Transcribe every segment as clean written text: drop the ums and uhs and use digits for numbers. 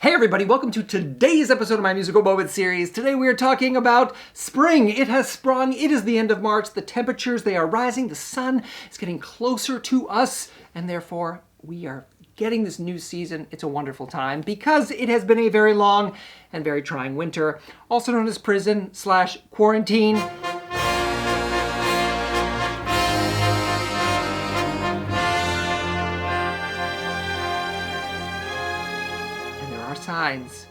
Hey everybody, welcome to today's episode of my Musical Moment series. Today we are talking about spring. It has sprung, it is the end of March, the temperatures, they are rising, the sun is getting closer to us, and therefore we are getting this new season. It's a wonderful time because it has been a very long and very trying winter, also known as prison/quarantine. Signs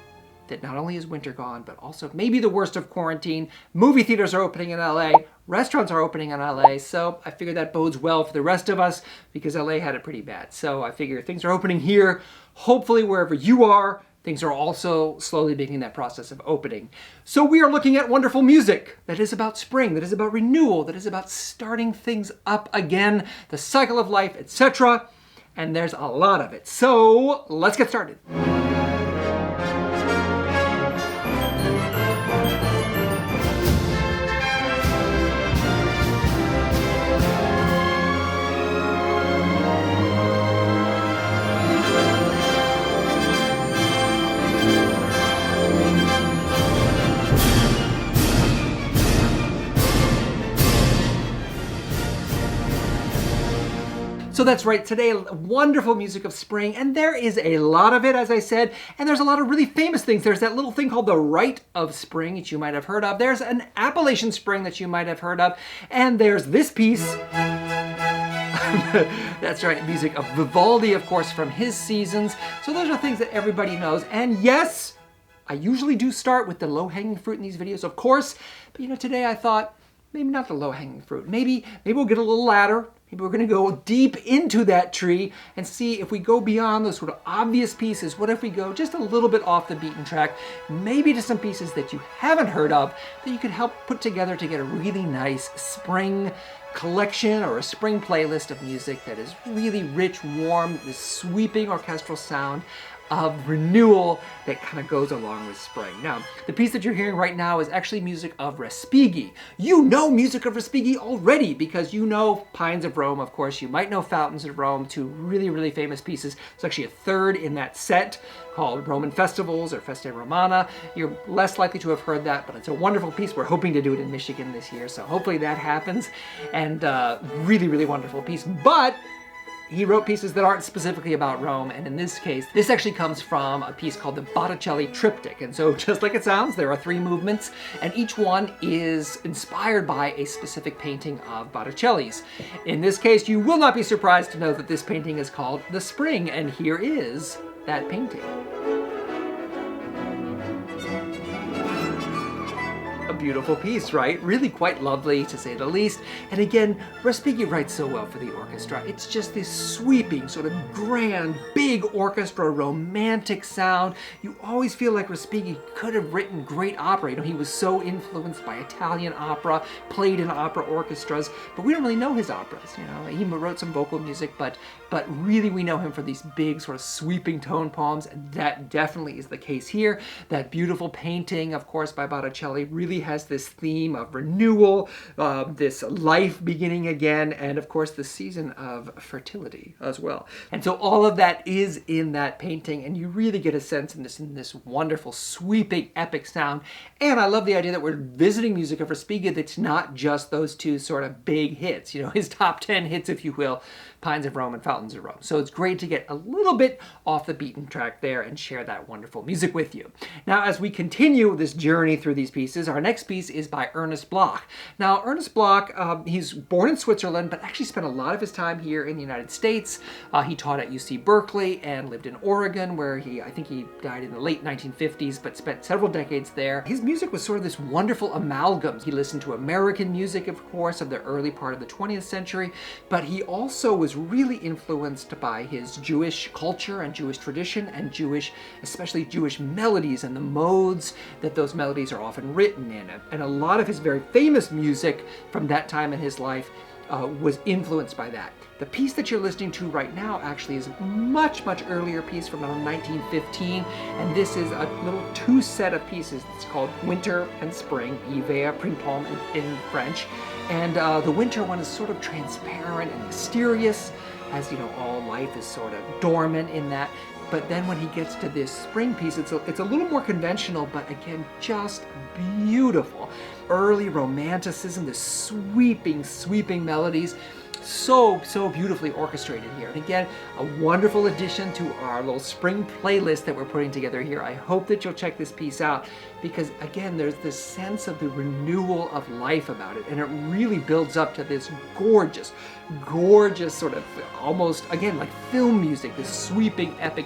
that not only is winter gone, but also maybe the worst of quarantine. Movie theaters are opening in LA, restaurants are opening in LA, so I figure that bodes well for the rest of us because LA had it pretty bad. So I figure things are opening here. Hopefully wherever you are, things are also slowly beginning that process of opening. So we are looking at wonderful music that is about spring, that is about renewal, that is about starting things up again, the cycle of life, etc. And there's a lot of it. So let's get started. So that's right, today, wonderful music of spring, and there is a lot of it, as I said, and there's a lot of really famous things. There's that little thing called the Rite of Spring that you might have heard of. There's an Appalachian Spring that you might have heard of, and there's this piece. That's right, music of Vivaldi, of course, from his seasons. So those are things that everybody knows, and yes, I usually do start with the low-hanging fruit in these videos, of course, but today I thought, maybe not the low-hanging fruit. Maybe we'll get a little ladder. Maybe we're going to go deep into that tree and see if we go beyond those sort of obvious pieces. What if we go just a little bit off the beaten track, maybe to some pieces that you haven't heard of that you can help put together to get a really nice spring collection or a spring playlist of music that is really rich, warm, this sweeping orchestral sound of renewal that kind of goes along with spring. Now, the piece that you're hearing right now is actually music of Respighi. You know music of Respighi already because you know Pines of Rome, of course. You might know Fountains of Rome, two really, really famous pieces. It's actually a third in that set called Roman Festivals or Festa Romana. You're less likely to have heard that, but it's a wonderful piece. We're hoping to do it in Michigan this year, so hopefully that happens. And really, really wonderful piece. But he wrote pieces that aren't specifically about Rome, and in this case, this actually comes from a piece called the Botticelli Triptych. And so, just like it sounds, there are 3 movements, and each one is inspired by a specific painting of Botticelli's. In this case, you will not be surprised to know that this painting is called The Spring, and here is that painting. A beautiful piece, right? Really quite lovely, to say the least. And again, Respighi writes so well for the orchestra. It's just this sweeping, sort of grand, big orchestra, romantic sound. You always feel like Respighi could have written great opera. He was so influenced by Italian opera, played in opera orchestras, but we don't really know his operas. He wrote some vocal music, but really we know him for these big, sort of sweeping tone poems, and that definitely is the case here. That beautiful painting, of course, by Botticelli really has this theme of renewal, this life beginning again, and of course the season of fertility as well. And so all of that is in that painting, and you really get a sense in this wonderful, sweeping, epic sound. And I love the idea that we're visiting music of Respighi that's not just those 2 sort of big hits, his top 10 hits, if you will, Pines of Rome and Fountains of Rome. So it's great to get a little bit off the beaten track there and share that wonderful music with you. Now, as we continue this journey through these pieces, our next piece is by Ernest Block. Now, Ernest Block, he's born in Switzerland, but actually spent a lot of his time here in the United States. He taught at UC Berkeley and lived in Oregon, where I think he died in the late 1950s, but spent several decades there. His music was sort of this wonderful amalgam. He listened to American music, of course, of the early part of the 20th century, but he also was really influenced by his Jewish culture and Jewish tradition and especially Jewish melodies and the modes that those melodies are often written in. And a lot of his very famous music from that time in his life was influenced by that. The piece that you're listening to right now actually is a much, much earlier piece from around 1915, and this is a little 2 set of pieces. It's called Winter and Spring, Hiver, Printemps in French, and the winter one is sort of transparent and mysterious, as all life is sort of dormant in that. But then when he gets to this spring piece, it's a little more conventional, but again, just beautiful. Early romanticism, the sweeping, sweeping melodies. So beautifully orchestrated here. And again, a wonderful addition to our little spring playlist that we're putting together here. I hope that you'll check this piece out because again, there's this sense of the renewal of life about it. And it really builds up to this gorgeous, gorgeous sort of almost, again, like film music, this sweeping, epic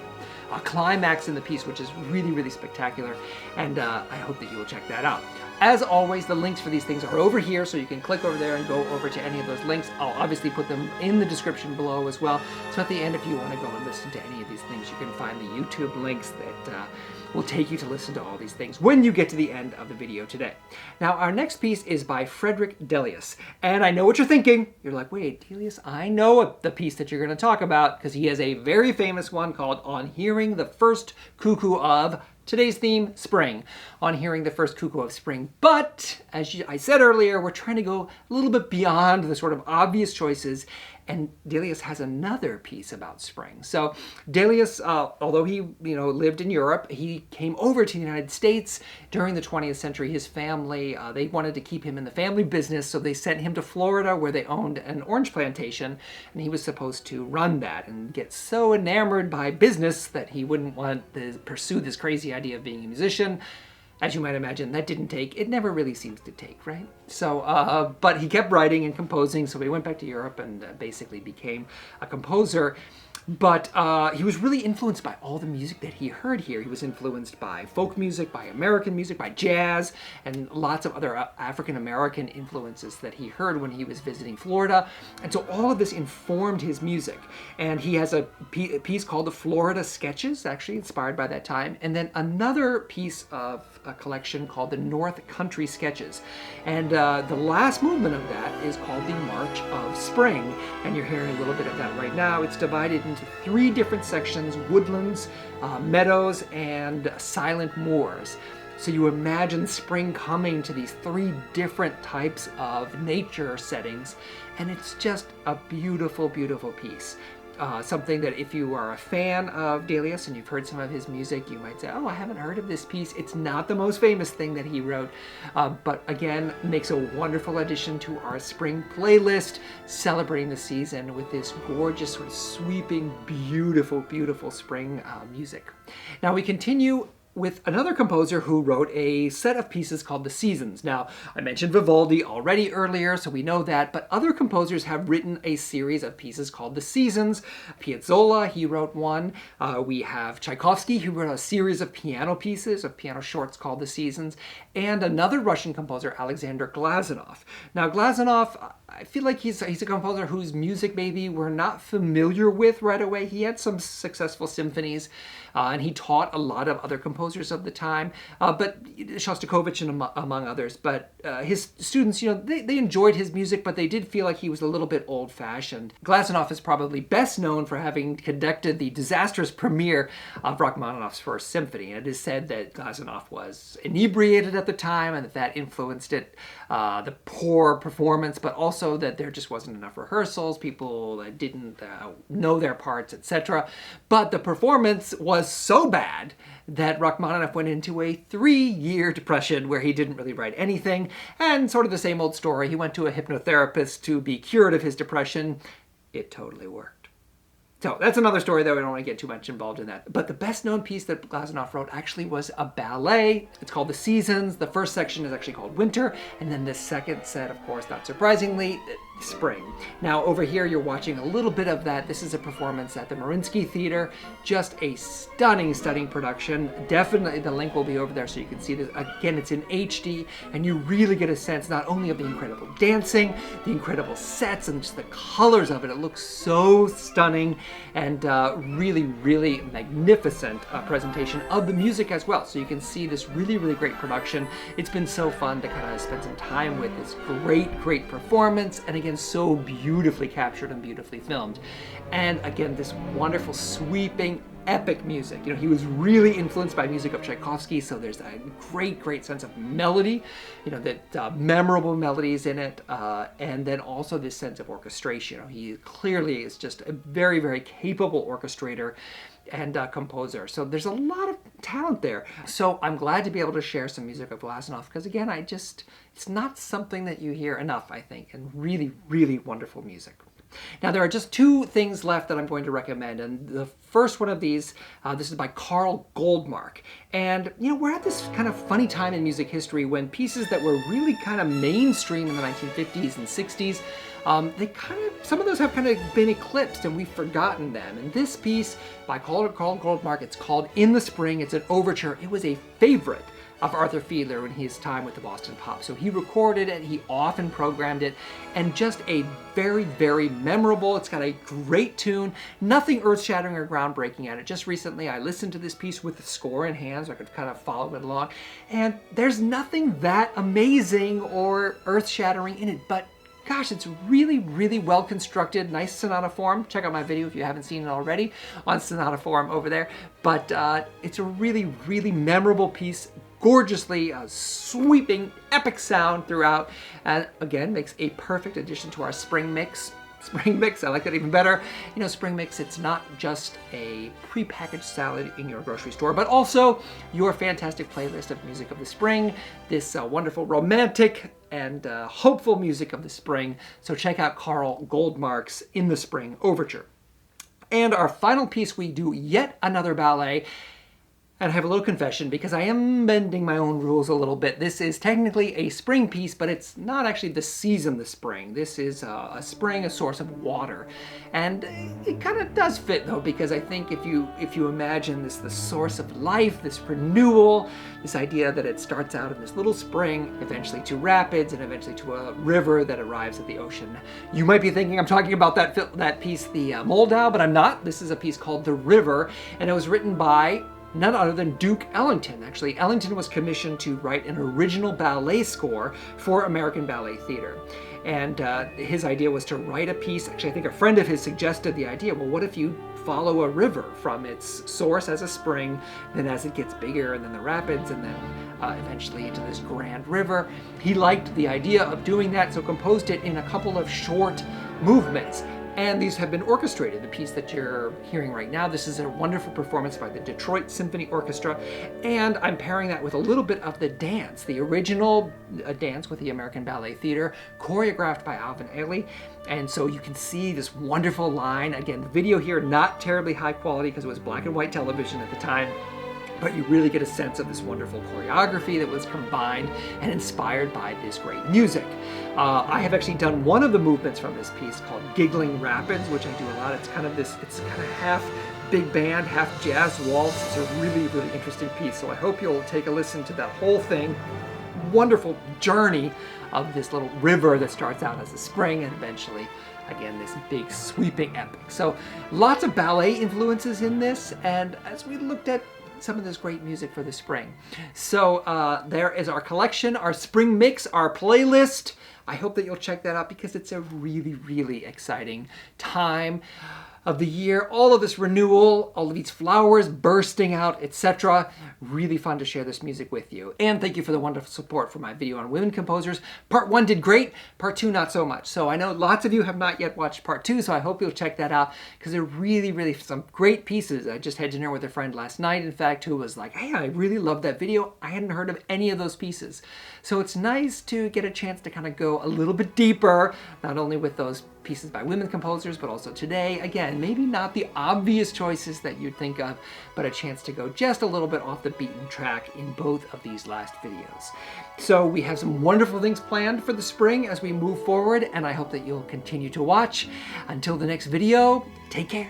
climax in the piece, which is really, really spectacular. And I hope that you will check that out. As always, the links for these things are over here, so you can click over there and go over to any of those links. I'll obviously put them in the description below as well. So at the end, if you want to go and listen to any of these things, you can find the YouTube links that will take you to listen to all these things when you get to the end of the video today. Now, our next piece is by Frederick Delius. And I know what you're thinking. You're like, wait, Delius, I know the piece that you're going to talk about because he has a very famous one called On Hearing the First Cuckoo of today's theme, spring, On Hearing the First Cuckoo of Spring. But, as I said earlier, we're trying to go a little bit beyond the sort of obvious choices, and Delius has another piece about spring. So Delius, although he lived in Europe, he came over to the United States during the 20th century. His family, they wanted to keep him in the family business, so they sent him to Florida where they owned an orange plantation, and he was supposed to run that and get so enamored by business that he wouldn't want to pursue this crazy idea of being a musician. As you might imagine, that didn't take. It never really seems to take, right? So, but he kept writing and composing, so he went back to Europe and basically became a composer. But he was really influenced by all the music that he heard here. He was influenced by folk music, by American music, by jazz, and lots of other African-American influences that he heard when he was visiting Florida. And so all of this informed his music. And he has a piece called the Florida Sketches, actually inspired by that time. And then another piece of a collection called the North Country Sketches. And the last movement of that is called the March of Spring. And you're hearing a little bit of that right now. It's divided into 3 different sections: woodlands, meadows, and silent moors. So you imagine spring coming to these 3 different types of nature settings, and it's just a beautiful, beautiful piece. Something that if you are a fan of Delius and you've heard some of his music, you might say, oh, I haven't heard of this piece. It's not the most famous thing that he wrote, but again, makes a wonderful addition to our spring playlist, celebrating the season with this gorgeous, sort of sweeping, beautiful, beautiful spring music. Now we continue with another composer who wrote a set of pieces called The Seasons. Now, I mentioned Vivaldi already earlier, so we know that, but other composers have written a series of pieces called The Seasons. Piazzolla, he wrote one. We have Tchaikovsky, who wrote a series of piano pieces, of piano shorts called The Seasons, and another Russian composer, Alexander Glazunoff. Now, Glazunoff, I feel like he's a composer whose music maybe we're not familiar with right away. He had some successful symphonies, and he taught a lot of other composers of the time, but Shostakovich and among others. But his students, they enjoyed his music, but they did feel like he was a little bit old-fashioned. Glazunoff is probably best known for having conducted the disastrous premiere of Rachmaninoff's First Symphony. And it is said that Glazunoff was inebriated at the time, and that influenced it, the poor performance, but also that there just wasn't enough rehearsals, people didn't know their parts, etc. But the performance was so bad that Rachmaninoff went into a 3-year depression where he didn't really write anything, and sort of the same old story. He went to a hypnotherapist to be cured of his depression. It totally worked. So that's another story, though. We don't want to get too much involved in that. But the best known piece that Glazunoff wrote actually was a ballet. It's called The Seasons. The first section is actually called Winter. And then the second set, of course, not surprisingly, Spring. Now over here you're watching a little bit of that. This is a performance at the Mariinsky Theater. Just a stunning, stunning production. Definitely the link will be over there so you can see this. Again, it's in HD and you really get a sense not only of the incredible dancing, the incredible sets, and just the colors of it. It looks so stunning and really, really magnificent presentation of the music as well. So you can see this really, really great production. It's been so fun to kind of spend some time with this great, great performance, and again, so beautifully captured and beautifully filmed. And again, this wonderful, sweeping, epic music. You know, he was really influenced by music of Tchaikovsky, so there's a great, great sense of melody, you know, that memorable melodies in it, and then also this sense of orchestration. You know, he clearly is just a very, very capable orchestrator. and composer. So there's a lot of talent there. So I'm glad to be able to share some music of Glazunoff because again, it's not something that you hear enough, I think, and really, really wonderful music. Now there are just two things left that I'm going to recommend, and the first one of these, this is by Carl Goldmark. And you know, we're at this kind of funny time in music history when pieces that were really kind of mainstream in the 1950s and 60s, some of those have kind of been eclipsed and we've forgotten them. And this piece by Carl Goldmark, it's called In the Spring. It's an overture. It was a favorite of Arthur Fiedler in his time with the Boston Pops. So he recorded it, he often programmed it, and just a very, very memorable, it's got a great tune, nothing earth-shattering or groundbreaking at it. Just recently I listened to this piece with the score in hand so I could kind of follow it along, and there's nothing that amazing or earth-shattering in it, but gosh, it's really, really well constructed, nice sonata form. Check out my video if you haven't seen it already on sonata form over there. But it's a really, really memorable piece, gorgeously sweeping, epic sound throughout, and again, makes a perfect addition to our spring mix. Spring mix, I like that even better. You know, spring mix, it's not just a prepackaged salad in your grocery store, but also your fantastic playlist of music of the spring, this wonderful romantic and hopeful music of the spring. So check out Carl Goldmark's In the Spring Overture. And our final piece, we do yet another ballet. And I have a little confession because I am bending my own rules a little bit. This is technically a spring piece, but it's not actually the season, the spring. This is a spring, a source of water. And it kind of does fit though, because I think if you imagine this, the source of life, this renewal, this idea that it starts out in this little spring, eventually to rapids, and eventually to a river that arrives at the ocean. You might be thinking I'm talking about that piece, the Moldau, but I'm not. This is a piece called The River, and it was written by none other than Duke Ellington. Actually, Ellington was commissioned to write an original ballet score for American Ballet Theater. And his idea was to write a piece, actually I think a friend of his suggested the idea, well what if you follow a river from its source as a spring, then as it gets bigger, and then the rapids, and then eventually into this grand river. He liked the idea of doing that, so composed it in a couple of short movements. And these have been orchestrated. The piece that you're hearing right now, this is a wonderful performance by the Detroit Symphony Orchestra, and I'm pairing that with a little bit of the dance, the original dance with the American Ballet Theater, choreographed by Alvin Ailey. And so you can see this wonderful line. Again, the video here, not terribly high quality because it was black and white television at the time, but you really get a sense of this wonderful choreography that was combined and inspired by this great music. I have actually done one of the movements from this piece called Giggling Rapids, which I do a lot. It's kind of half big band, half jazz waltz. It's a really, really interesting piece. So I hope you'll take a listen to that whole thing. Wonderful journey of this little river that starts out as a spring and eventually, again, this big sweeping epic. So lots of ballet influences in this, and as we looked at some of this great music for the spring. So there is our collection, our spring mix, our playlist. I hope that you'll check that out because it's a really, really exciting time of the year. All of this renewal, all of these flowers bursting out, etc. Really fun to share this music with you. And thank you for the wonderful support for my video on women composers. Part 1 did great, Part 2 not so much. So I know lots of you have not yet watched Part 2, so I hope you'll check that out because they're really, really some great pieces. I just had dinner with a friend last night, in fact, who was like, hey, I really love that video. I hadn't heard of any of those pieces. So it's nice to get a chance to kind of go a little bit deeper, not only with those pieces by women composers, but also today, again, maybe not the obvious choices that you'd think of, but a chance to go just a little bit off the beaten track in both of these last videos. So we have some wonderful things planned for the spring as we move forward, and I hope that you'll continue to watch. Until the next video, take care.